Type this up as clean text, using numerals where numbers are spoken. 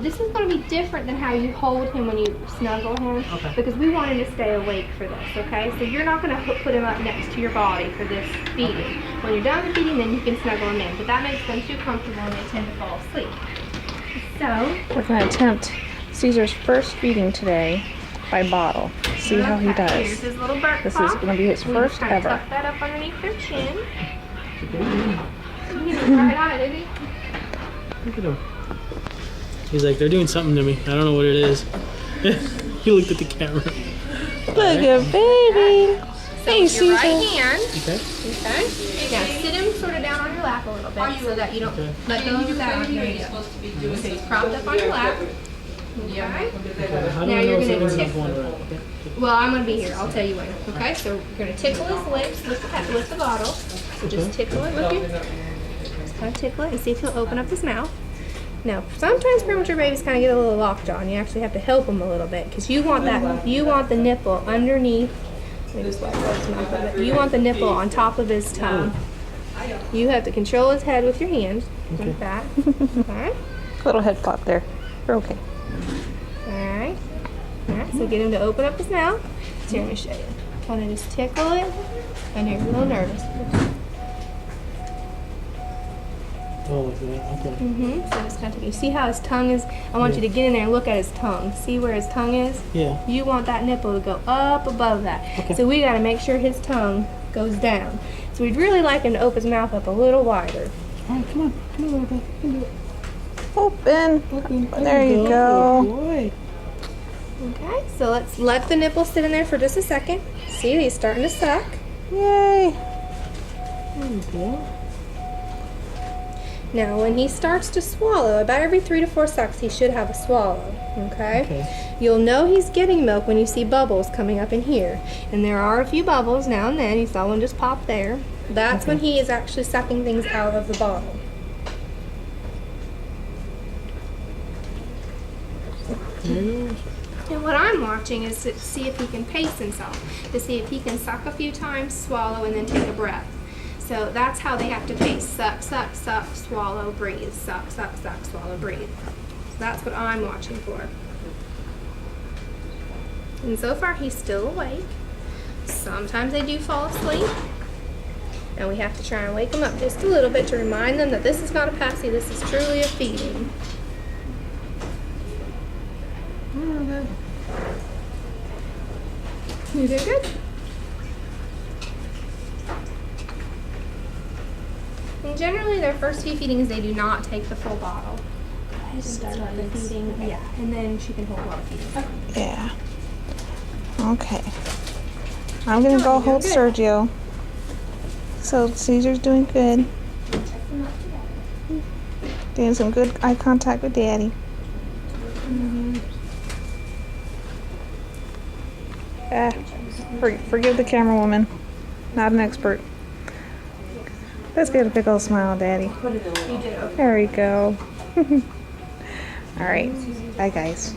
this is going to be different than how you hold him when you snuggle him, because we want him to stay awake for this, okay? So you're not going to put him up next to your body for this feeding. When you're done with feeding, then you can snuggle him in, but that makes them too comfortable and they tend to fall asleep. So we're going to attempt Caesar's first feeding today by bottle. See how he does. Here's his little burp This paw. is going to be his first ever. Tuck that up underneath their chin. He did right on it, didn't he? Look at him. He's like, they're doing something to me. I don't know what it is. He looked at the camera. Look at baby. Hey, So your right Cesar. hand. Okay. Okay. Now sit him sort of down on your lap a little bit so that you don't let go of that. There you go. So he's propped up on your lap. Okay. How do Now I know you're if gonna something's not tickle. going around? Okay. Well, I'm going to be here. I'll tell you when. Okay, so we're going to tickle his lips with the bottle. Just tickle it with you. Just kind of tickle it and see if he'll open up his mouth. Now, sometimes premature babies kind of get a little lockjaw, and you actually have to help them a little bit because you want the nipple underneath. Let me just wipe his mouth a bit. You want the nipple on top of his tongue. You have to control his head with your hands, like that. Okay. Little head flop there. You're okay. Alright. Alright, so get him to open up his mouth. So here, let me show you. Kind of just tickle it. And you're a little nervous. Oh, like that. Okay. So just kind of you see how his tongue is? I want you to get in there and look at his tongue. See where his tongue is? Yeah. You want that nipple to go up above that. Okay. So we got to make sure his tongue goes down. So we'd really like him to open his mouth up a little wider. All right, come on. Come on, Rebecca. You can do it. Open. There you go. Boy. Okay, so let's let the nipple sit in there for just a second. See, he's starting to suck. Yay. There you go. Now, when he starts to swallow, about every 3 to 4 sucks, he should have a swallow, okay? You'll know he's getting milk when you see bubbles coming up in here. And there are a few bubbles now and then. You saw one just pop there. That's when he is actually sucking things out of the bottle. There you go. And what I'm watching is to see if he can pace himself, to see if he can suck a few times, swallow, and then take a breath. So that's how they have to pace. Suck, suck, suck, swallow, breathe. Suck, suck, suck, swallow, breathe. So that's what I'm watching for. And so far he's still awake. Sometimes they do fall asleep. And we have to try and wake them up just a little bit to remind them that this is not a passy, this is truly a feeding. You did good. And generally, their first few feedings, they do not take the full bottle. Start the feeding, yeah, and then she can hold while feeding. Yeah. Okay. I'm going to go hold Sergio. So Caesar's doing good. Doing some good eye contact with Daddy. Forgive the camera woman. Not an expert. Let's get a big old smile, Daddy. There we go. Alright. Bye, guys.